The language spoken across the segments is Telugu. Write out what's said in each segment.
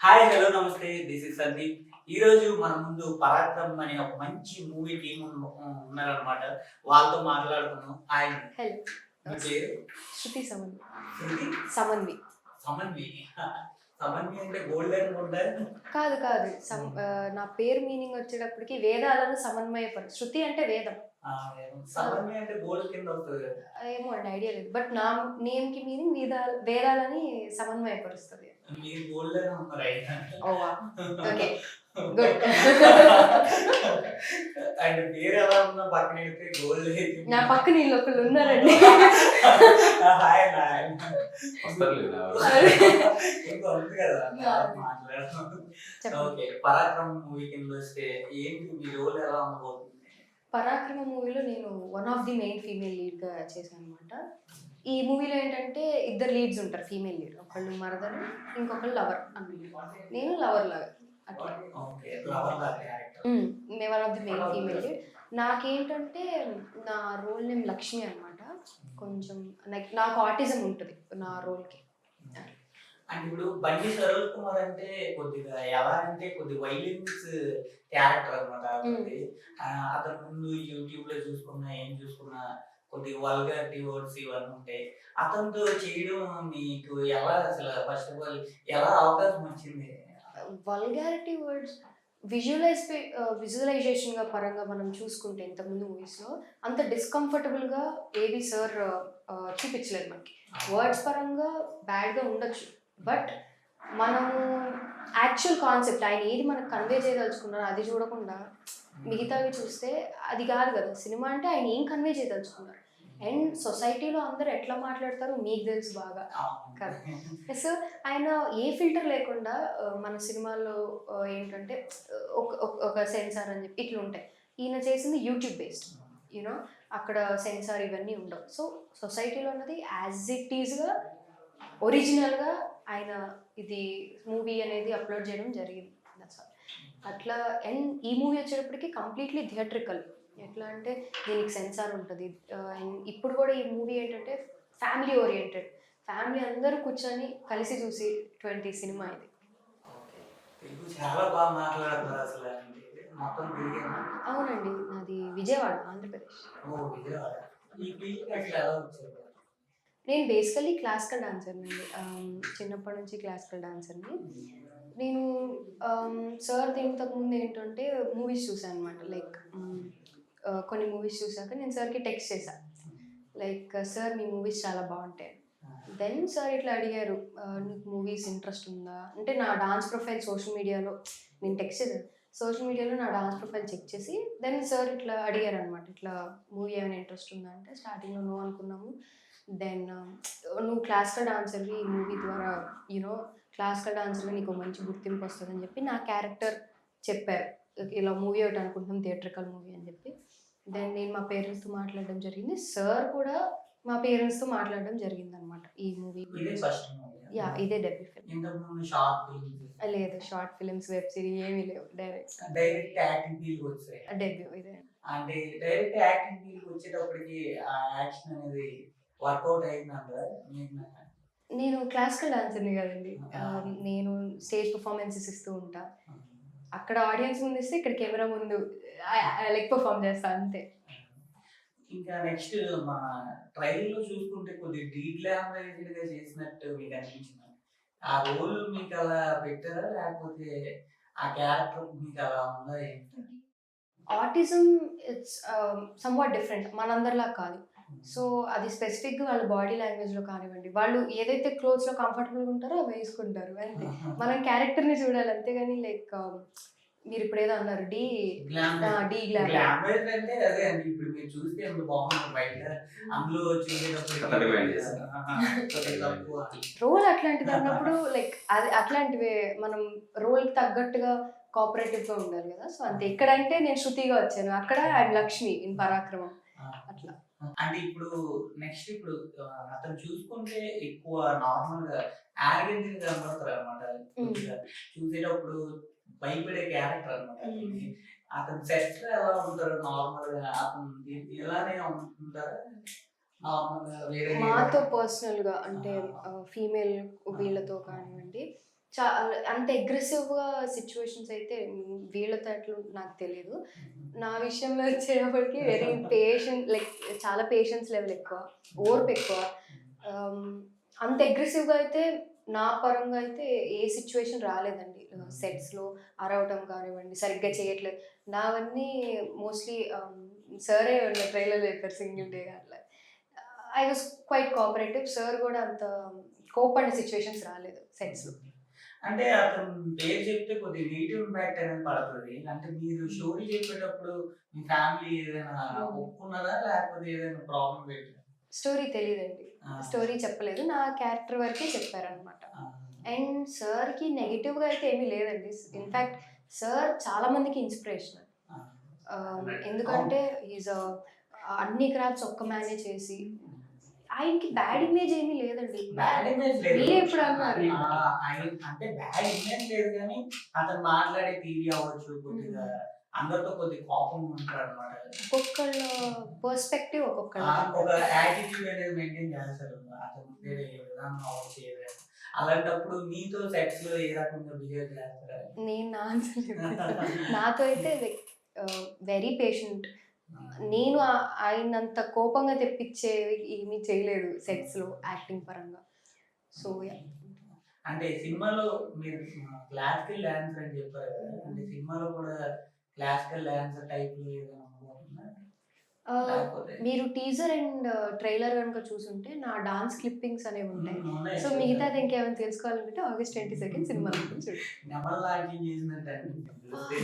హాయ్ హలో నమస్తే దిస్ ఇస్ సందీప్. ఈరోజు మన ముందు పరాక్రమ్ అనే ఒక మంచి మూవీ టీం ఉన్నారనమాట. వాళ్ళతో మాట్లాడుకుందాం. Hi hello. మీ పేరు? శృతి సమన్వి. శృతి సమన్వి. సమన్వి. సమన్వి అంటే గోల్డ్ అనుకుంటా. కాదు కాదు. నా పేరు మీనింగ్ వచ్చేటప్పటికి వేదాలను సమన్వయపరు. శృతి అంటే వేదం. సమన్వి అంటే గోల్డ్ కింద వస్తుంది కదా. ఏమో అండి, ఐడియా లేదు. బట్ నా నేమ్ కి మీనింగ్ వేదాలని సమన్వయపరుస్తుంది. మీరు గోల్డ్ అని ఉన్నారు అయితే. Ova okay good. అండ్ పేరు ఎలా ఉన్నా పక్కన వెళ్తే గోల్డ్ నా పక్కన వీళ్ళు ఒకళ్ళు ఉన్నారండి. హాయ్ హాయ్ ఇంకా ఉంది కదా మాట్లాడదాం. ఓకే, పరాక్రమ్ మూవీ కింద వస్తే ఏంటి మీ రోల్ ఎలా ఉండబోతుంది? పరాక్రమ మూవీలో నేను one of the main female lead గా చేశాను అనమాట. ఈ మూవీలో ఏంటంటే ఇద్దరు లీడ్స్ ఉంటారు, ఫీమేల్ లీడ్. ఒకళ్ళు మరదలు, ఇంకొకళ్ళు లవర్ అన్నమాట. నేను లవర్ లాగా అట్లా. One of the main female lead. నాకేంటంటే నా రోల్ నేమ్ లక్ష్మి అనమాట. కొంచెం నాకు ఆటిజం ఉంటుంది నా రోల్కి. అంటే ఇప్పుడు బండి సరోజ్ కుమార్ అంటే కొద్దిగా ఎలా అంటే కొద్దిగా వైలెన్స్ క్యారెక్టర్ అనమాట. అతను ముందు యూట్యూబ్ లో చూసుకున్నా ఏం చూసుకున్నా కొద్దిగా వల్గారిటీ వర్డ్స్ ఇవన్నీ ఉంటాయి. అతనితో చేయడం మీకు ఎలా, అసలు ఫస్ట్ ఆఫ్ ఆల్ ఎలా అవకాశం వచ్చింది? వల్గారిటీ వర్డ్స్ విజువలైజేషన్ గా పరంగా మనం చూసుకుంటే ఇంతకుముందు మూవీస్లో అంత డిస్కంఫర్టబుల్గా ఏది సార్ చూపించలేదు మనకి. వర్డ్స్ పరంగా బ్యాడ్గా ఉండొచ్చు, బట్ మనము యాక్చువల్ కాన్సెప్ట్ ఆయన ఏది మనకు కన్వే చేయదలుచుకున్నారో అది చూడకుండా మిగతావి చూస్తే అది కాదు కదా సినిమా. అంటే ఆయన ఏం కన్వే చేయదలుచుకున్నారు అండ్ సొసైటీలో అందరూ ఎట్లా మాట్లాడతారో మీకు తెలుసు బాగా కదా. సో ఆయన ఏ ఫిల్టర్ లేకుండా మన సినిమాల్లో ఏంటంటే ఒక సెన్సార్ అని చెప్పి ఇట్లా ఉంటాయి. ఈయన చేసింది యూట్యూబ్ బేస్డ్, యూనో అక్కడ సెన్సార్ ఇవన్నీ ఉండవు. సో సొసైటీలో ఉన్నది యాజ్ ఇట్ ఈజ్గా ఒరిజినల్గా ఆయన ఇది మూవీ అనేది అప్లోడ్ చేయడం జరిగింది. అట్లా. అండ్ ఈ మూవీ వచ్చేటప్పటికి కంప్లీట్లీ థియేట్రికల్. ఎట్లా అంటే దీనికి సెన్సార్ ఉంటుంది. అండ్ ఇప్పుడు కూడా ఈ మూవీ ఏంటంటే ఫ్యామిలీ ఓరియంటెడ్, ఫ్యామిలీ అందరూ కూర్చొని కలిసి చూసి 20 సినిమా ఇది. చాలా బాగా మాట్లాడుతున్నారు అసలు. అవునండి, నాది విజయవాడ, ఆంధ్రప్రదేశ్. నేను బేసికలీ క్లాసికల్ డాన్సర్ని అండి. చిన్నప్పటి నుంచి క్లాసికల్ డాన్సర్ని నేను. సార్ ఇంతకుముందు ఏంటంటే మూవీస్ చూసాను అనమాట. లైక్ కొన్ని మూవీస్ చూసాక నేను సార్కి టెక్స్ట్ చేశాను, లైక్ సార్ మీ మూవీస్ చాలా బాగుంటాయి. దెన్ సార్ ఇట్లా అడిగారు, నీకు మూవీస్ ఇంట్రెస్ట్ ఉందా అంటే. నా డాన్స్ ప్రొఫైల్ సోషల్ మీడియాలో నేను టెక్స్ట్ చేశాను, సోషల్ మీడియాలో నా డాన్స్ ప్రొఫైల్ చెక్ చేసి దెన్ సార్ ఇట్లా అడిగారు అనమాట, ఇట్లా మూవీ ఏమైనా ఇంట్రెస్ట్ ఉందా అంటే స్టార్టింగ్లో నో అనుకున్నాము. దెన్ నువ్వు క్లాసికల్ డాన్సర్వి, ఈ మూవీ ద్వారా యూనో క్లాసికల్ డాన్సర్గా నీకు మంచి గుర్తింపు వస్తుందని చెప్పి నా క్యారెక్టర్ చెప్పారు. ఇలా మూవీ ఒకటి అనుకుంటున్నాం, థియేట్రికల్ మూవీ అని చెప్పి. దెన్ నేను మా పేరెంట్స్తో మాట్లాడడం జరిగింది, సార్ కూడా మా పేరెంట్స్తో మాట్లాడడం జరిగింది అనమాట. ఈ మూవీ యా ఇదే డెబ్యూ ఫిల్మ్. లేదు, షార్ట్ ఫిల్మ్స్, వెబ్ సిరీస్ ఏమీ లేవు, డైరెక్ట్ డెబ్యూ ఇదే. అంటే డైరెక్ట్ యాక్టింగ్ ఫీల్డ్కి వచ్చేటప్పటికి ఆ యాక్షన్ అనేది వర్కౌట్ అయిందంటారా? నేను క్లాసికల్ డాన్సర్ని కదండి. నేను స్టేజ్ పర్ఫార్మెన్సెస్ ఇస్తూ ఉంటా. అక్కడ ఆడియన్స్ ముందు ఇస్తే ఇక్కడ కెమెరా ముందు లైక్ పర్ఫామ్ చేస్తా అంతే. ఇంకా నెక్స్ట్ మన ట్రైలర్లో చూసుకుంటే కొద్దిగా డీగ్లామరైజ్డ్ గా చేసినట్టు మీకు అనిపించింది. ఆ రోల్ మీకు అలా పెట్టారా లేకపోతే ఆ క్యారెక్టర్ మీకు అలా ఉందా ఏంటి? ఆటిజం ఇట్స్ సమ్వాట్ డిఫరెంట్, మనందరిలా కాదు. సో అది స్పెసిఫిక్గా వాళ్ళ బాడీ లాంగ్వేజ్లో కానివ్వండి, వాళ్ళు ఏదైతే క్లోత్స్లో కంఫర్టబుల్గా ఉంటారో అవి వేసుకుంటారు అంతే. మనం క్యారెక్టర్ని చూడాలి, అంతేగాని లైక్ మీరు ఇప్పుడు ఏదో అన్నారు డీ గ్లామర్ అంటే అదే అండి. ఇప్పుడు మీరు చూస్తే ఎంత బాగుంది బయట, అందులో రోల్ అట్లాంటిది అన్నప్పుడు లైక్ అది అట్లాంటివే మనం రోల్కి తగ్గట్టుగా కోఆపరేటివ్గా ఉండాలి కదా. సో అంతే. ఇక్కడంటే నేను శృతిగా వచ్చాను, అక్కడ ఐఎమ్ లక్ష్మి ఇన్ పరాక్రమం అట్లా. అంటే ఇప్పుడు నెక్స్ట్ ఇప్పుడు అతను చూసుకుంటే ఎక్కువ నార్మల్ గా యారగెంట్ గా కనబడతారు అనమాట. చూసేటప్పుడు భయపడే క్యారెక్టర్ అనమాట. అతను సెట్ ఎలా ఉంటారు నార్మల్ గా? అతను ఇలానే ఉంటారా నార్మల్ గా? మాతో పర్సనల్ గా అంటే ఫీమేల్ వీళ్ళతో కానివ్వండి అంత అగ్రెసివ్‌గా సిట్యుయేషన్స్ అయితే వీళ్ళతో ఎట్లా నాకు తెలీదు. నా విషయంలో వచ్చేటప్పటికి వెరీ పేషెంట్ లైక్ చాలా పేషెన్స్ లెవెల్ ఎక్కువ. ఓర్పు ఎక్కువ. ఆహ్, అంత అగ్రెసివ్‌గా అయితే నా పరంగా అయితే ఏ సిట్యుయేషన్ రాలేదండి. సెట్స్‌లో అరవటం కానివ్వండి, సరిగ్గా చేయట్లేదు. నావన్నీ మోస్ట్‌లీ సారే ట్రైలర్‌లో చెప్పారు సింగిల్ డే అట్లా. I was quite cooperative. Sir గూడా అంత కోప్పడిన సిట్యుయేషన్స్ రాలేదు సెట్స్‌లో. అంటే అతను పేరు చెప్తే కొద్దిగా నెగెటివ్ ఇంపాక్ట్ అనేది పడతది. అంటే మీరు స్టోరీ చెప్పేటప్పుడు మీ ఫ్యామిలీ ఏదైనా ఒప్పుకున్నదా? లేకపోతే ఏదైనా ప్రాబ్లమ్ పెట్టారా? స్టోరీ తెలీదండి. ఆ! స్టోరీ చెప్పలేదు. నా క్యారెక్టర్ వరకే చెప్పారనమాట. ఆ! అండ్ సార్‌కి నెగెటివ్‌గా అయితే ఏమీ లేదండి. ఇన్‌ఫాక్ట్ సార్ చాలా మందికి ఇన్‌స్పిరేషనల్. ఆ! ఎందుకంటే ఈజ్ అన్ని క్రాఫ్ట్స్ ఒక్క మ్యానే చేసి ఆయనకి బ్యాడ్ ఇమేజ్ ఏమీ లేదండి. బ్యాడ్ ఇమేజ్ లేదు. మీరే ఎప్పుడు అన్నారు? ఆయన అంటే బ్యాడ్ ఇమేజ్ లేదు గానీ, అతను మాట్లాడే తీరు అవ్వచ్చు, కొద్దిగా అందరితో కొద్దిగా కోపంగా ఉంటాడనమాట. ఒక్కొక్కళ్ళ పర్స్పెక్టివ్ ఒక ఒక్కొక్కళ్ళది. యాటిట్యూడ్ అనేది మెయింటైన్ చేస్తారు. అతను ఉండే విధానం అవ్వచ్చు ఏదైనా. అలాంటప్పుడు మీతో సెట్స్‌లో ఏ రకంగా బిహేవ్ చేస్తారు? నేను నా ఆన్సర్ చెప్తాను. నాతో అయితే వెరీ పేషెంట్. నేను ఆయనంత కోపంగా తెప్పించేవి ఏమీ చేయలేదు సెట్స్‌లో యాక్టింగ్ పరంగా. So yeah! అంటే సినిమాలో మీరు క్లాసికల్ డాన్సర్ అని చెప్పారు కదా! అంటే సినిమాలో కూడా క్లాసికల్ డాన్సర్ టైప్‌లో ఏదైనా ఉండబోతుందా? లేకపోతే మీరు టీజర్ అండ్ ట్రైలర్ గనుక చూసుంటే నా డాన్స్ క్లిప్పింగ్స్ అనేవి ఉంటాయి. ఉన్నాయి సో చూసాను. మిగతాది ఇంకేమైనా తెలుసుకోవాలనుకుంటే ఆగస్ట్ 22 సినిమాలో చూడండి. నెమలి యాక్టింగ్ చేసినట్టు అనిపించింది చూస్తే.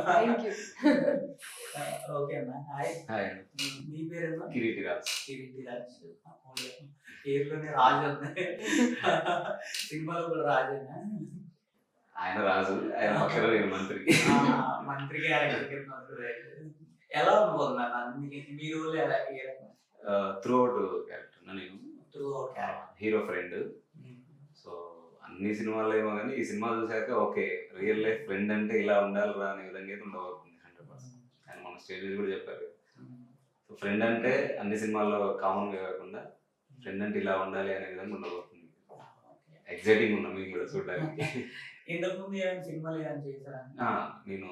Thank you. ఓకే అన్న. హాయ్. హాయ్ మీ పేరేనా? కిరీటిరాజ్. కీర్తిరాజ్. పేరులోనే రాజు ఉంది. సినిమాలో కూడా రాజేనా? ఆయన రాజు, ఆయన పక్కన నేను మంత్రి. మంత్రి క్యారెక్టర్ కింద వస్తుంది. ఎలా ఉండబోతుంది అన్న? మీ రోల్ ఎలా ఏ రకం? త్రూ అవుట్ క్యారెక్టర్ నేను through out character. Hero friend. So అన్ని సినిమాల్లో ఏమో కానీ ఈ సినిమా చూసాక ఓకే రియల్ లైఫ్ ఫ్రెండ్ అంటే ఇలా ఉండాలిరా అనే విధంగా అయితే ఉండబోతుంది 100%. ఆయన మన స్టేజ్ మీద కూడా చెప్పారు. సో ఫ్రెండ్ అంటే అన్ని సినిమాల్లో కామన్గా కాకుండా ఫ్రెండ్ అంటే ఇలా ఉండాలి అనే విధంగా ఉండబోతుంది. ఎగ్జైటింగ్ ఉన్నా మీకు కూడా చూడడానికి. ఇంతకు ముందు ఏమైనా సినిమాలు ఏమైనా చేశారా? నేను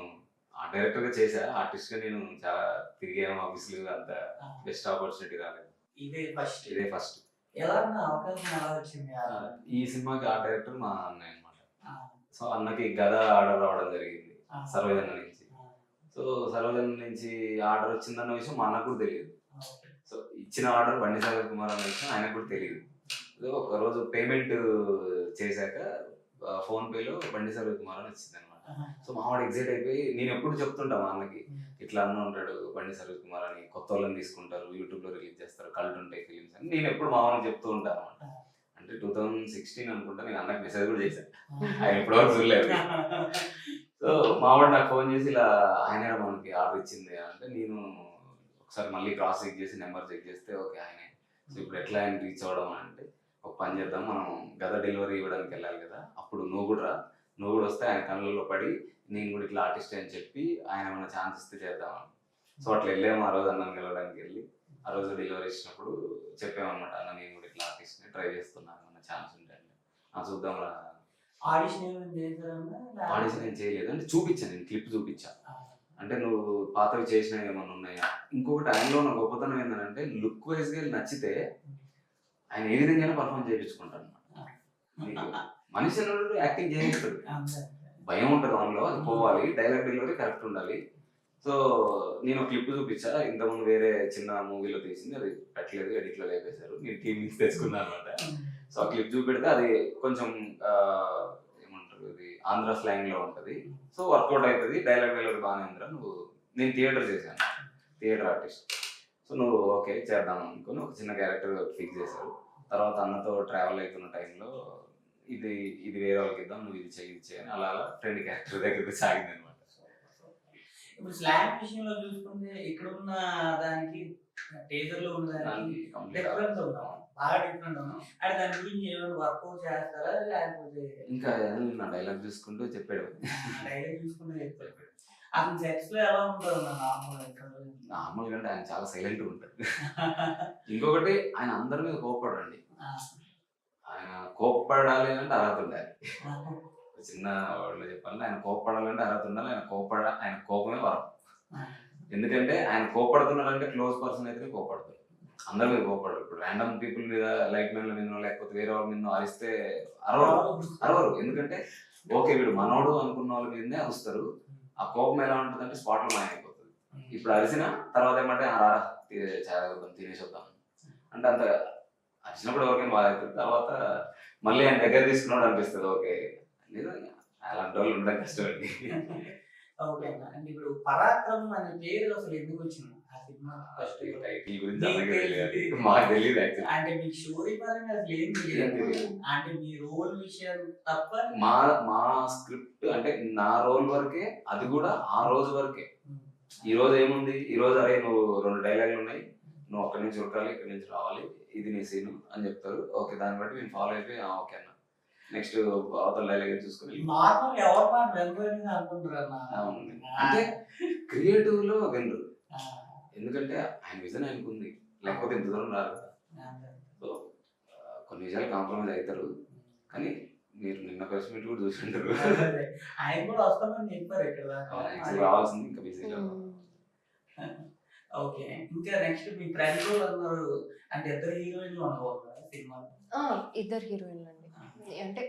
డైరెక్టర్గా చేశా, ఆర్టిస్ట్గా నేను చాలా తిరిగాను ఆఫీసులు, అంత బెస్ట్ ఆపర్చునిటీ రాలేదు. ఇదే ఫస్ట్. ఎలా అన్న అవకాశం ఎలా వచ్చింది? ఈ సినిమాకి ఆ డైరెక్టర్ మా అన్నయ్య అనమాట. సో అన్నకి గద ఆర్డర్ రావడం జరిగింది సర్వజన నుంచి. సో సర్వజన నుంచి ఆర్డర్ వచ్చిందన్న విషయం మా అన్నకు కూడా తెలియదు. సో ఇచ్చిన ఆర్డర్ బండి సాగర్ కుమార్ అన్న విషయం ఆయనకు కూడా తెలియదు. సో ఒక రోజు పేమెంట్ చేశాక ఫోన్పేలో బండి సాగర్ కుమార్ అని వచ్చింది అనమాట. సో మావాడు ఎగ్జైట్ అయిపోయి, నేను ఎప్పుడు చెప్తుంటా మా అన్నకి ఇట్లా అన్న ఉంటాడు బండి సర్వీస్ కుమార్ అని, కొత్త వాళ్ళని తీసుకుంటారు, యూట్యూబ్లో రిలీజ్ చేస్తారు, కల్ట్ ఉంటాయి ఫిలిమ్స్ అని నేను ఎప్పుడు మా వాళ్ళకి చెప్తూ ఉంటాను అనమాట. అంటే 2016 అనుకుంటా నేను అన్నకి మెసేజ్ కూడా చేశాను, ఆయన ఎప్పటివరకు చూడలేదు. సో మావాడు నాకు ఫోన్ చేసి ఇలా ఆయన మనకి ఆర్డర్ ఇచ్చింది అంటే, నేను ఒకసారి మళ్ళీ క్రాస్ చెక్ చేసి నెంబర్ చెక్ చేస్తే ఓకే ఆయనే. సో ఇప్పుడు ఎట్లా ఆయన రీచ్ అవ్వడం అంటే, ఒక పని చేద్దాం, మనం గద డెలివరీ ఇవ్వడానికి వెళ్ళాలి కదా, అప్పుడు నువ్వు కూడా వస్తే ఆయన కళ్ళల్లో పడి నేను కూడా ఇట్లా ఆర్టిస్ట్ అని చెప్పి ఆయన ఏమైనా ఛాన్స్ ఇస్తే చేద్దామని. సో అట్లా వెళ్ళాము ఆ రోజు అన్నని కలవడానికి. వెళ్ళి ఆ రోజు డెలివరీ ఇచ్చినప్పుడు చెప్పామన్నమాట, అన్న నేను కూడా ఇట్లా ఆర్టిస్ట్ని ట్రై చేస్తున్నాను, ఏమన్నా ఛాన్స్ ఉంటే చూద్దాం రా. ఆడిషన్ ఏం చేయలేదు అంటే చూపించాను, నేను క్లిప్ చూపించా. అంటే నువ్వు పాతవి చేసినవి ఏమన్నా ఉన్నాయా. ఇంకొకటి ఆయనలో ఉన్న గొప్పతనం ఏంటంటే లుక్ వైజ్గా నచ్చితే ఆయన ఏ విధంగా పర్ఫార్మ్ చేయించుకుంటాను అనమాట. మనిషి అన్నట్టు యాక్టింగ్ చేయిస్తాడు, భయం ఉంటుంది మనలో, అది పోవాలి, డైలాగ్ డెలివరీ కరెక్ట్ ఉండాలి. సో నేను క్లిప్ చూపించా, ఇంతకుముందు వేరే చిన్న మూవీలో తీసింది, అది పెట్టలేదు, ఎడిట్లో లేపేశారు, నేను టీవీ తెచ్చుకున్నాను అనమాట. సో ఆ క్లిప్ చూపెడితే అది కొంచెం ఏమంటారు, ఇది ఆంధ్ర స్లాంగ్లో ఉంటుంది. సో వర్కౌట్ అవుతుంది, డైలాగ్ డెలివరీ బాగానే ఉందిరా నువ్వు. నేను థియేటర్ చేశాను, థియేటర్ ఆర్టిస్ట్. సో నువ్వు ఓకే చేద్దాం అనుకుని ఒక చిన్న క్యారెక్టర్ ఫిక్స్ చేశారు. తర్వాత అన్నతో ట్రావెల్ అవుతున్న టైంలో ఇది వేరే వాళ్ళకి ఇద్దాం, నువ్వు ఇది చేయని అలా ఫ్రెండ్ క్యారెక్టర్ దగ్గరికి సాగింది అనమాట. ఇప్పుడు స్లాంగ్ విషయంలో చూసుకుంటే ఇక్కడ ఉన్న దానికి టీజర్ లో ఉన్న దానికి డిఫరెన్స్ ఉన్నాం, బాగా డిఫరెంట్ ఉన్నాం. అంటే దాని గురించి ఏమైనా వర్కౌట్ చేస్తారా లేకపోతే ఇంకా నా డైలాగ్ చూసుకుంటూ చెప్పాడు, డైలాగ్ చూసుకుంటూ చెప్పాడు. అతను సెట్స్ లో ఎలా ఉంటారు నార్మల్ అంటే ఆయన చాలా సైలెంట్ ఉంటాడు. ఇంకొకటి ఆయన అందరి మీద కోపడండి, ఆయన కోప్పడాలి అంటే అర్హత ఉండాలి. చిన్న వాళ్ళు చెప్పాలంటే ఆయన కోప్పడాలంటే అర్హత ఉండాలి. ఆయన కోపమే వరం. ఎందుకంటే ఆయన కోప్పడుతున్నాడంటే క్లోజ్ పర్సన్ అయితే కోప్పడతారు. అందరి మీద కోప్పడరు. ఇప్పుడు ర్యాండమ్ పీపుల్ మీద, లైట్ మ్యాన్ల మీద లేకపోతే వేరే వాళ్ళ మీద అరిస్తే అరవరు. ఎందుకంటే ఓకే వీడు మనోడు అనుకున్న వాళ్ళ మీదనే అరుస్తారు. ఆ కోపం ఎలా ఉంటుంది అంటే స్పాట్లో మాయమైపోతుంది. ఇప్పుడు అరిసిన తర్వాత ఏమంటే తినేసి వద్దాం అంటే అంత అరిచినప్పుడు ఎవరికైనా బాగా అవుతుంది. తర్వాత మళ్ళీ ఆయన దగ్గర తీసుకున్నాడు అనిపిస్తుంది. ఓకే అలాంటి వాళ్ళు ఉండడం కష్టం అండి. ఓకే అన్న. అంటే ఇప్పుడు పరాక్రమం అనే పేరు అసలు ఎందుకు వచ్చింది ఆ సినిమా? ఫస్ట్ టైటిల్ గురించి మాకు తెలియదు యాక్చువల్లీ. అంటే మీ స్టోరీ పరంగా అసలు ఏం తెలియదు. అంటే మీ రోల్ విషయం తప్ప మా స్క్రిప్ట్ అంటే నా రోల్ వరకే, అది కూడా ఆ రోజు వరకే. ఈ రోజు ఏముంది, ఈ రోజు అరే నువ్వు 2 డైలాగులు ఉన్నాయి, నువ్వు అక్కడి నుంచి ఉరకాలి, ఇక్కడి నుంచి రావాలి, ఇది నీ సీను అని చెప్తారు. ఓకే దాన్ని బట్టి మేము ఫాలో అయిపోయి ఓకే అన్న నెక్స్ట్ అవతల డైలాగ్ చూసుకుని నార్మల్ ఎవరు మాట వెళ్తుంది అనుకుంటారు. అంటే క్రియేటివ్ లో వినరు. ఎందుకంటే ఆయన విజన్ ఆయనకు ఉంది, లేకపోతే ఇంత దూరం రారు. సో కొన్ని విషయాలు కాంప్రమైజ్ అవుతారు. కానీ మీరు నిన్న ప్రెస్ మీట్ కూడా చూసింటారు. ఆయన కూడా వస్తామని చెప్పారు ఇక్కడ రావాల్సింది ఇంకా బిజీగా. ఓకే ఇంకా నెక్స్ట్ మీ ఫ్రెండ్ అన్నారు అంటే ఇద్దరు హీరోయిన్లు అనుకోవాలి సినిమాలో. ఇద్దరు హీరోయిన్లు అండి. అంటే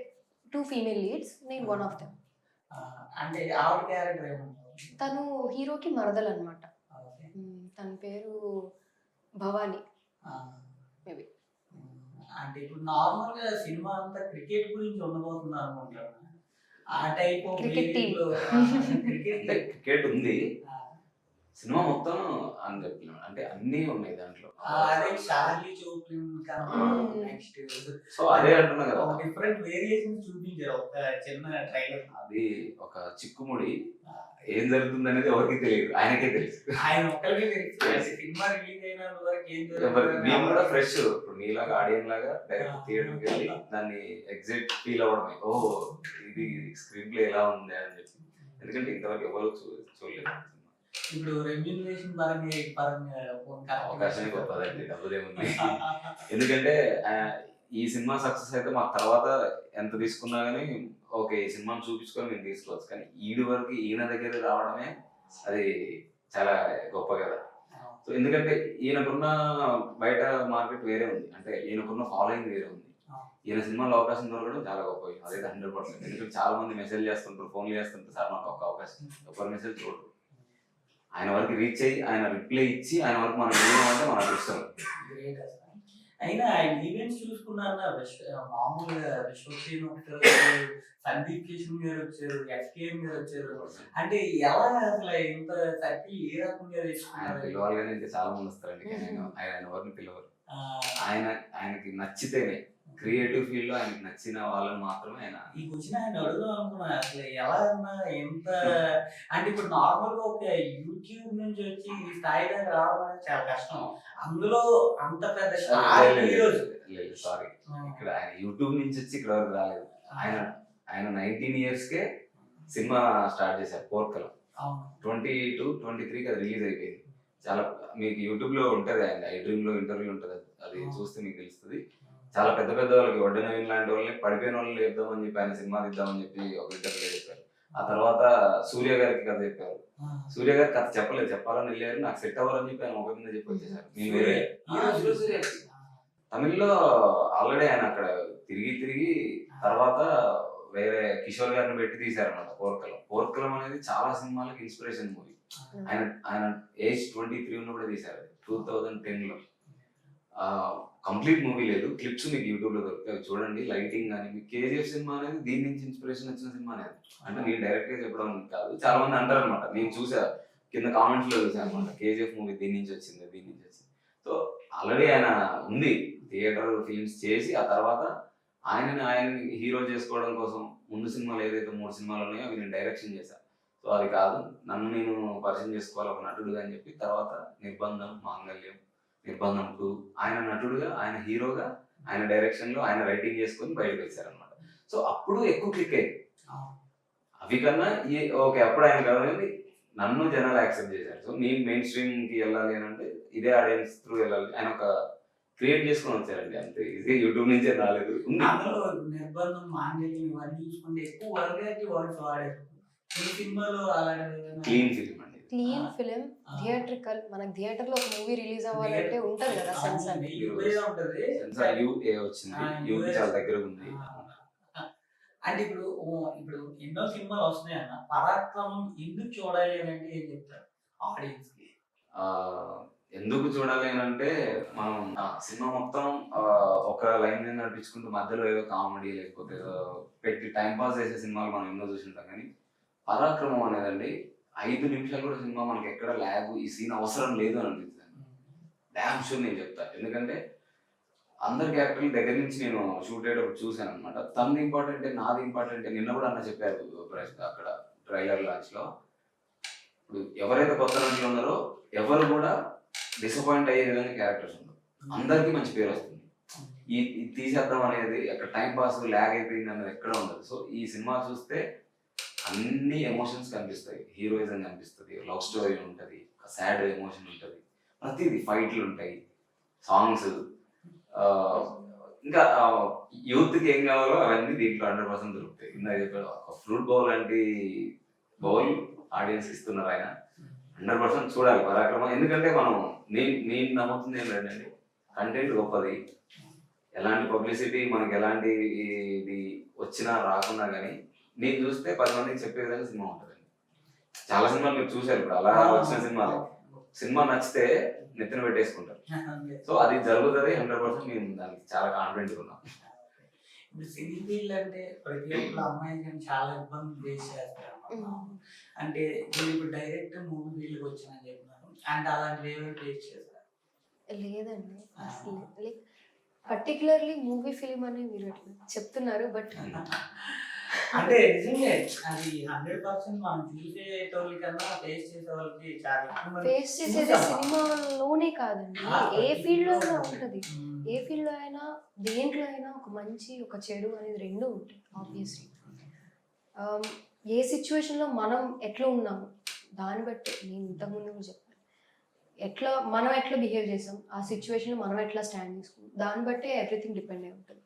2 ఫీమేల్ లీడ్స్, నేను వన్ ఆఫ్ దెమ్. అంటే ఆవిడ క్యారెక్టర్ ఏమంటారు? తను హీరోకి మరదలు అనమాట. తన పేరు భవాని మేబీ. అంటే ఇప్పుడు నార్మల్ గా సినిమా అంతా క్రికెట్ గురించి ఉండబోతుంది అనుకుంటారు. ఆ టైప్ క్రికెట్ టీమ్. క్రికెట్ ఉంది సినిమా మొత్తం అని చెప్పిన అంటే అన్ని ఉన్నాయి దాంట్లో. అదే చార్లీ చోప్లిన్ నెక్స్ట్ సో అదే అంటున్నా కదా, డిఫరెంట్ వేరియేషన్స్ చూపించారు ఒక చిన్న ట్రైలర్. అది ఒక చిక్కుముడి ఏం జరుగుతుంది అనేది ఎవరికి తెలియదు, ఆయనకే తెలుసు. ఆయన ఒక్కరికే తెలుసు. సినిమా రిలీజ్ అయిన వరకు ఏం మేము కూడా ఫ్రెష్ ఇప్పుడు మీలాగా ఆడియన్ లాగా డైరెక్ట్ థియేటర్కి వెళ్ళి దాన్ని ఎగ్జిట్ ఫీల్ అవ్వడమే. ఓ ఇది స్క్రీన్ ప్లే ఎలా ఉంది అని చెప్పి. ఎందుకంటే ఇంతవరకు ఎవరు చూడలేదు. ఇప్పుడు రెమ్యూనరేషన్ పరంగా అవకాశమే గొప్పదండి, డబ్బుదేముంది. ఎందుకంటే ఈ సినిమా సక్సెస్ అయితే మాకు తర్వాత ఎంత తీసుకున్నా కానీ ఓకే ఈ సినిమాని చూపించుకొని మేము తీసుకోవచ్చు. కానీ వరకు ఈయన దగ్గర రావడమే అది చాలా గొప్ప కదా. సో ఎందుకంటే ఈయనకున్న బయట మార్కెట్ వేరే ఉంది, అంటే ఈయనకున్న ఫాలోయింగ్ వేరే ఉంది. ఈయన సినిమాలో అవకాశం దొరకడం చాలా గొప్ప, అదే 100%. ఎందుకంటే చాలా మంది మెసేజ్ చేస్తుంటారు, ఫోన్లు చేస్తుంటారు, సార్ మాకు ఒక అవకాశం, ఎవరి మెసేజ్ చూడరు. ఆయన వరకు రీచ్ అయ్యి ఆయన రిప్లై ఇచ్చి ఆయన వరకు మనం అంటే మనకు ఇష్టం. అయినా ఆయన ఈవెంట్స్ చూసుకున్నా మామూలుగా విశ్వక్సేన్ వచ్చారు, సందీప్ కిషన్ గారు వచ్చారు, ఎస్కేఎం గారు వచ్చారు. అంటే ఎలా అసలు ఇంత సర్కిల్ ఏ రకంగా ఆయన పిలవాలి కానీ ఇంకా చాలా మంది వస్తారండి, ఆయన ఎవరిని పిలవరు. ఆయనకి నచ్చితేనే క్రియేటివ్ ఫీల్డ్ లో ఆయనకి నచ్చిన వాళ్ళని మాత్రమే ఆయన. ఈ క్వశ్చన్ ఆయన అడుగుదాం అనుకున్నా, అసలు ఎలా అన్నా ఎంత అంటే ఇప్పుడు నార్మల్ గా ఒక యూట్యూబ్ నుంచి వచ్చి ఈ స్థాయి దాకా రావడం అనేది చాలా కష్టం. అందులో అంత పెద్ద స్టార్ హీరోస్. సారీ, ఇక్కడ ఆయన యూట్యూబ్ నుంచి వచ్చి ఇక్కడ వరకు రాలేదు. ఆయన 19 years కే సినిమా స్టార్ట్ చేశారు పోర్కలం. 22-23 అది రిలీజ్ అయిపోయింది. చాలా మీకు యూట్యూబ్ లో ఉంటది, ఆయన ఐ డ్రీమ్ లో ఇంటర్వ్యూ ఉంటది, అది చూస్తే మీకు తెలుస్తుంది. చాలా పెద్ద పెద్ద వాళ్ళకి వడ్డీ నవీన్ లాంటి వాళ్ళని పడిపోయిన వాళ్ళని లేద్దామని చెప్పి ఆయన సినిమా తీద్దామని చెప్పి ఒక ఇంటర్వ్యూలో చెప్పారు. ఆ తర్వాత సూర్య గారికి కథ చెప్పారు. సూర్య గారి కథ చెప్పలేదు, చెప్పాలని వెళ్ళారు, నాకు సెట్ అవ్వాలని చెప్పి ఆయన ఒక మీద చెప్పి వచ్చేసారు. తమిళ్లో ఆల్రెడీ ఆయన అక్కడ తిరిగి తర్వాత వేరే కిషోర్ గారిని పెట్టి తీశారన్నమాట పోర్కలం అనేది చాలా సినిమాలకి ఇన్స్పిరేషన్ మూవీ. ఆయన ఏజ్ 23 ఉన్నప్పుడే తీశారు, 2010లో. కంప్లీట్ మూవీ లేదు, క్లిప్స్ మీకు యూట్యూబ్ లో దొరుకుతాయి, చూడండి. లైటింగ్ కానీ మీకు కేజీఎఫ్ సినిమా అనేది దీని నుంచి ఇన్స్పిరేషన్ వచ్చిన సినిమా అనేది. అంటే నేను డైరెక్ట్ గా చెప్పడం కాదు, చాలా మంది అంటారు అనమాట, నేను చూసా కింద కామెంట్స్ లో చూసాను అనమాట, కేజీఎఫ్ మూవీ దీని నుంచి వచ్చింది. సో ఆల్రెడీ ఆయన ఉంది థియేటర్ ఫిల్మ్స్ చేసి, ఆ తర్వాత ఆయన హీరో చేసుకోవడం కోసం ముందు సినిమాలు ఏదైతే 3 సినిమాలు ఉన్నాయో అవి నేను డైరెక్షన్ చేశాను. సో అది కాదు, నన్ను నేను పరిచయం చేసుకోవాలి ఒక నటుడుగా అని చెప్పి తర్వాత నిర్బంధం, మాంగళ్యం, నిర్బంధం 2 ఆయన నటుడుగా, ఆయన హీరోగా, ఆయన డైరెక్షన్ లో ఆయన రైటింగ్ చేసుకొని బయటకు వచ్చారనమాట. సో అప్పుడు ఎక్కువ క్లిక్ అయ్యింది అవి కన్నా. ఓకే అప్పుడు ఆయన కదండి నన్ను జనాలు యాక్సెప్ట్ చేశారు. సో నేను మెయిన్ స్ట్రీమ్ కి వెళ్ళాలి అని అంటే ఇదే ఆడియన్స్ త్రూ వెళ్ళాలి. ఆయన ఒక క్రియేట్ చేసుకొని వచ్చారండి అంతే. ఇది యూట్యూబ్ నుంచే రాలేదు. ఉంది. అందులో నిర్బంధం, మాంగళ్యం ఇవన్నీ చూసుకుంటే ఎక్కువ వల్గారిటీ వర్డ్స్ వాడారు. ఈ సినిమాలో అలాంటివి ఏమైనా- క్లీన్ ఫిలిం అండి. క్లీన్ ఫిలిం, ఆ. థియేట్రికల్. మనకు థియేటర్ లో ఒక మూవీ రిలీజ్ అవ్వాలంటే ఉంటది కదా సెన్సార్. అవునండి, యూఏలో ఉంటది. సెన్సార్ UA వచ్చింది. యూకి చాలా దగ్గర ఉంది. అంటే ఇప్పుడు ఎన్నో సినిమాలు వస్తున్నాయన్న, పరాక్రమం ఎందుకు చూడాలి అని అంటే ఏం చెప్తారు ఆడియన్స్ కి? ఆ, ఎందుకు చూడాలి అని అంటే మనం సినిమా మొత్తం ఒక లైన్ మీద నడిపించుకుంటూ మధ్యలో ఏదో కామెడీ లేకపోతే ఏదో పెట్టి టైం పాస్ చేసే సినిమాలు మనం ఎన్నో చూసింటాం. కానీ పరాక్రమం అనేదండి 5 నిమిషాలు కూడా సినిమా మనకి ఎక్కడ ల్యాగ్, ఈ సీన్ అవసరం లేదు అని అనిపిస్తుంది. డ్యామ్ షూర్ నేను చెప్తా. ఎందుకంటే అందరి క్యారెక్టర్ల దగ్గర నుంచి నేను షూట్ అయ్యేటప్పుడు చూశాను అనమాట. తనది ఇంపార్టెంట్, నాది ఇంపార్టెంట్. నిన్న కూడా అన్న చెప్పారు అక్కడ ట్రైలర్ లాంచ్ లో. ఇప్పుడు ఎవరైతే కొత్త నటులు ఉన్నారో ఎవరు కూడా డిసప్పాయింట్ అయ్యే విధంగా క్యారెక్టర్స్ ఉండవు. అందరికీ మంచి పేరు వస్తుంది. ఈ తీసేద్దాం అనేది అక్కడ టైం పాస్ ల్యాగ్ అయిపోయింది అనేది ఎక్కడ ఉండదు. సో ఈ సినిమా చూస్తే అన్ని ఎమోషన్స్ కనిపిస్తాయి. హీరోయిజం కనిపిస్తుంది, లవ్ స్టోరీ ఉంటుంది, సాడ్ ఎమోషన్ ఉంటుంది, ప్రతిదీ ఫైట్లు ఉంటాయి, సాంగ్స్, ఇంకా యూత్కి ఏం కావాలో అవన్నీ దీంట్లో 100% దొరుకుతాయి. ఇందాక చెప్పాడు, ఒక ఫ్రూట్ బౌల్ లాంటి బౌల్ ఆడియన్స్ ఇస్తున్నారు ఆయన. 100% చూడాలి పరాక్రమం. ఎందుకంటే నేను నమ్ముతుంది ఏంటంటే కంటెంట్ గొప్పది. ఎలాంటి పబ్లిసిటీ మనకి ఎలాంటి ఇది వచ్చినా రాకున్నా కానీ నేను చూస్తే 10 మందికి చెప్పే విధంగా సినిమా ఉంటుంది. చాలా సినిమాలు మీరు చూశారు. ఇప్పుడు అలా వచ్చిన సినిమా నచ్చితే నెత్తిన పెట్టేసుకుంటారు. సో అది జరుగుతుంది 100%. మేము దానికి చాలా కాన్ఫిడెంట్ ఉన్నాం. ఇప్పుడు సినీ ఫీల్డ్ అంటే ప్రతి ఒక్క అమ్మాయి కానీ చాలా ఇబ్బంది ఫేస్ చేస్తారు. అంటే మీరు ఇప్పుడు డైరెక్ట్ మూవీ ఫీల్డ్కి వచ్చానని చెప్పినారు, అంటే అలాంటివి ఏమైనా ఫేస్ చేస్తారు? లేదండి, అసలు లైక్ పర్టికులర్లీ మూవీ ఫిలిం అని మీరు చెప్తున్నారు. బట్ అంటే నిజంగా అది 100% మనం చూసేటోళ్ళ కన్నా ఫేస్ చేసే వాళ్ళకి చాలా ఎక్కువ మంది ఫేస్ చేసేది చూసామా? సినిమాలోనే కాదండి, ఏ ఫీల్డ్ లో అయినా ఉంటుంది. ఏ ఫీల్డ్ లో అయినా, దేంట్లో అయినా ఒక మంచి ఒక చెడు అనేది రెండు ఉంటాయి ఆబ్వియస్లీ. ఏ సిచ్యువేషన్లో మనం ఎట్లా ఉన్నాము దాన్ని బట్టి, నేను ఇంతకుముందు కూడా చెప్పాను, మనం ఎట్లా బిహేవ్ చేసాం, ఆ సిచ్యువేషన్లో మనం ఎట్లా స్టాండ్ తీసుకున్నాం, దాన్ని బట్టే ఎవ్రీథింగ్ డిపెండ్ అయి ఉంటుంది.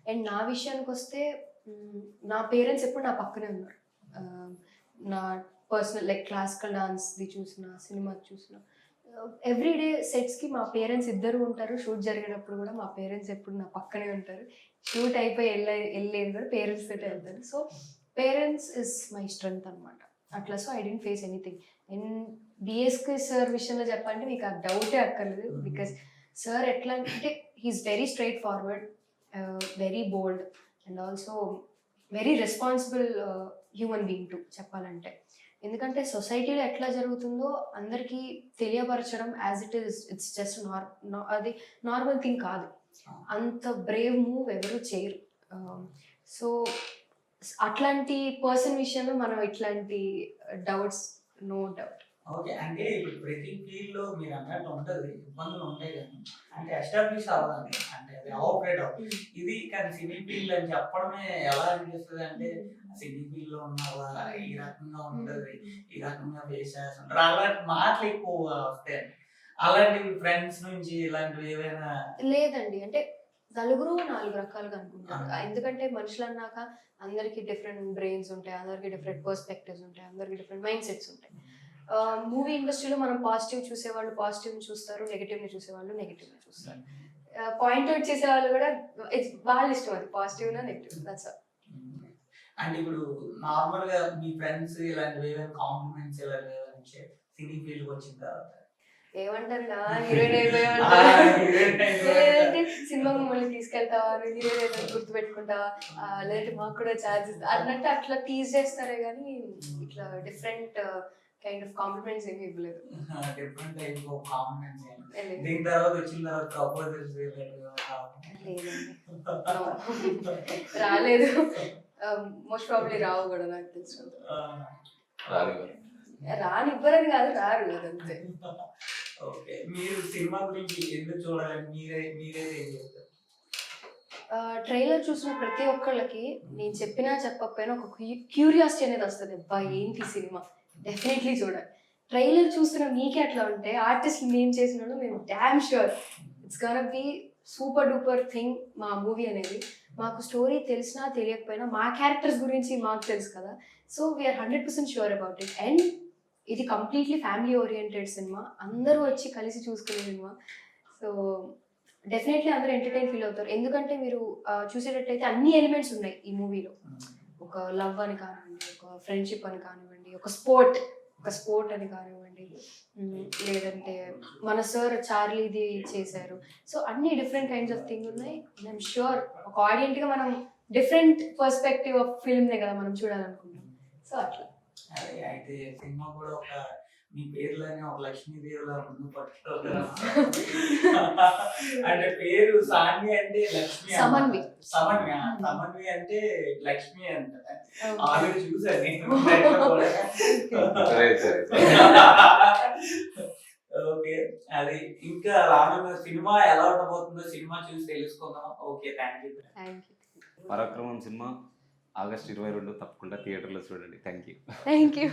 అండ్ నా విషయానికి వస్తే నా పేరెంట్స్ ఎప్పుడు నా పక్కనే ఉన్నారు. నా పర్సనల్ లైక్ క్లాసికల్ డాన్స్ది చూసిన, సినిమా చూసిన, ఎవ్రీడే సెట్స్కి మా పేరెంట్స్ ఇద్దరు ఉంటారు. షూట్ జరిగేటప్పుడు కూడా మా పేరెంట్స్ ఎప్పుడు నా పక్కనే ఉంటారు. షూట్ అయిపోయి వెళ్ళేది కూడా పేరెంట్స్ తోటే వెళ్తారు. So parents is my strength అనమాట అట్లా. So I don't face anything. And DSK sir విషయంలో చెప్పాలంటే మీకు ఆ డౌటే అక్కర్లేదు. బికాస్ సార్ ఎట్లా అంటే he is very straightforward, very bold and also very responsible human being to చెప్పాలంటే. ఎందుకంటే సొసైటీలో ఎట్లా జరుగుతుందో అందరికీ తెలియపరచడం as it is, it's just అది నార్మల్ థింగ్ కాదు. అంత బ్రేవ్ మూవ్ ఎవరు చేయరు. సో అట్లాంటి పర్సన్ విషయంలో మనం ఇట్లాంటి డౌట్స్, నో డౌట్. ఓకే, అంటే ఇప్పుడు ప్రతి ఫీల్డ్ లో మీరు అన్నట్టు ఉంటది, ఇబ్బందులు ఉంటాయి కానీ అంటే ఎస్టాబ్లిష్ అవ్వదండి, అంటే అది ఆపరేట్ అవ్వదు. ఇది కానీ సినీ ఫీల్డ్ అని చెప్పడమే ఎలా అనిపిస్తుంది అంటే, సినీ ఫీల్డ్ లో ఉన్నావా, ఈ రకంగా ఉంటది, ఈ రకంగా ఫేస్ చేస్తుంటారు, అలాంటి మాటలు ఎక్కువ వస్తాయండి. అలాంటివి ఫ్రెండ్స్ నుంచి ఇలాంటివి ఏవైనా? లేదండి, అంటే నలుగురు 4 రకాలుగా అనుకుంటారు. ఎందుకంటే మనుషులు అన్నాక అందరికి డిఫరెంట్ బ్రెయిన్స్ ఉంటాయి, అందరికి డిఫరెంట్ పర్స్పెక్టివ్స్ ఉంటాయి, అందరికి డిఫరెంట్ మైండ్ సెట్స్ ఉంటాయి. మూవీ ఇండస్ట్రీలో మనం పాజిటివ్ చూసేవాళ్ళు పాజిటివ్ని చూస్తారు, నెగిటివ్ని చూసేవాళ్ళు నెగిటివ్ని చూస్తారు. పాయింట్అవుట్ చేసేవాళ్ళు కూడా వాళ్ళ ఇష్టం, అది పాజిటివ్నా నెగిటివ్, దట్స్ ఆల్. అంటే ఇప్పుడు నార్మల్ గా మీ ఫ్రెండ్స్ ఇలాంటివి ఏమైనా కాంప్లిమెంట్స్ ఇలాంటివి ఏమైనా ఇచ్చారు సినీ ఫీల్డ్ వచ్చిన తర్వాత? ఏమంటారు నా హీరోయిన్ అయిపోయావు, లేదంటే సినిమా మమ్మల్ని తీసుకెళ్తావా, హీరోయిన్ అయితే గుర్తుపెట్టుకుంటావా, లేదంటే మాకు కూడా ఛాన్సెస్ అన్నట్టు అట్లా టీజ్ చేస్తారే కానీ ఇట్లా డిఫరెంట్ కైండ్ ఆఫ్ కాంప్లిమెంట్స్ ఏమి ఇవ్వలేదు. డిఫరెంట్ టైప్ ఆఫ్ కాంప్లిమెంట్స్ దీని తర్వాత వచ్చిన తర్వాత ప్రపోజల్స్ లేదండి, రాలేదు. మోస్ట్ ప్రాబ్లీ రావు కూడా, నాకు తెలుసు. రానివ్వరని కాదు, రారు అదంతే. ఓకే, మీరు సినిమా గురించి ఎందుకు చూడాలని మీరే ఏం చెప్తారు? ట్రైలర్ చూసిన ప్రతి ఒక్కళ్ళకి నేను చెప్పినా చెప్పకపోయినా ఒక క్యూరియాసిటీ అనేది వస్తుంది. అబ్బా ఏంటి సినిమా, డెఫినెట్లీ చూడాలి. ట్రైలర్ చూస్తున్న మీకే అట్లా ఉంటే ఆర్టిస్ట్ మేము చేసిన మేము damn sure it's gonna be super duper thing మా మూవీ అనేది. మాకు స్టోరీ తెలిసినా తెలియకపోయినా మా క్యారెక్టర్స్ గురించి మాకు తెలుసు కదా, so we are 100% sure about it. And ఇది కంప్లీట్లీ ఫ్యామిలీ ఓరియంటెడ్ సినిమా, అందరూ వచ్చి కలిసి చూసుకునే సినిమా. సో డెఫినెట్లీ అందరూ ఎంటర్టైన్ ఫీల్ అవుతారు. ఎందుకంటే మీరు చూసేటట్టయితే అన్ని ఎలిమెంట్స్ ఉన్నాయి ఈ మూవీలో. ఒక లవ్ అని కానివ్వండి, ఒక ఫ్రెండ్షిప్ అని కానివ్వండి, ఒక స్పోర్ట్ అని కానివ్వండి, లేదంటే మన సార్ చార్లీది చేశారు. సో అన్ని డిఫరెంట్ కైండ్స్ ఆఫ్ థింగ్ ఉన్నాయి. ఐఎమ్ ష్యూర్ ఒక ఆడియన్స్గా మనం డిఫరెంట్ పర్స్పెక్టివ్ ఆఫ్ ఫిల్మ్నే కదా మనం చూడాలనుకుంటాం. సో అట్లా అదే అయితే సినిమా కూడా ఒక మీ పేర్లోనే ఒక లక్ష్మీదేవిలా ముందు పట్టుకోవాలి. అంటే పేరు సాన్వి అంటే లక్ష్మి, సమన్వి. సమన్వి అంటే లక్ష్మి అంట. Okay. ఆల్రెడీ చూసాను నేను బయట కూడా. ఓకే, అది ఇంకా రానున్న సినిమా ఎలా ఉండబోతుందో సినిమా చూసి తెలుసుకుందాం. Okay, thank you. Thank you. పరాక్రమం సినిమా ఆగస్ట్ 22 తప్పకుండా థియేటర్లో చూడండి. Thank you. Thank you.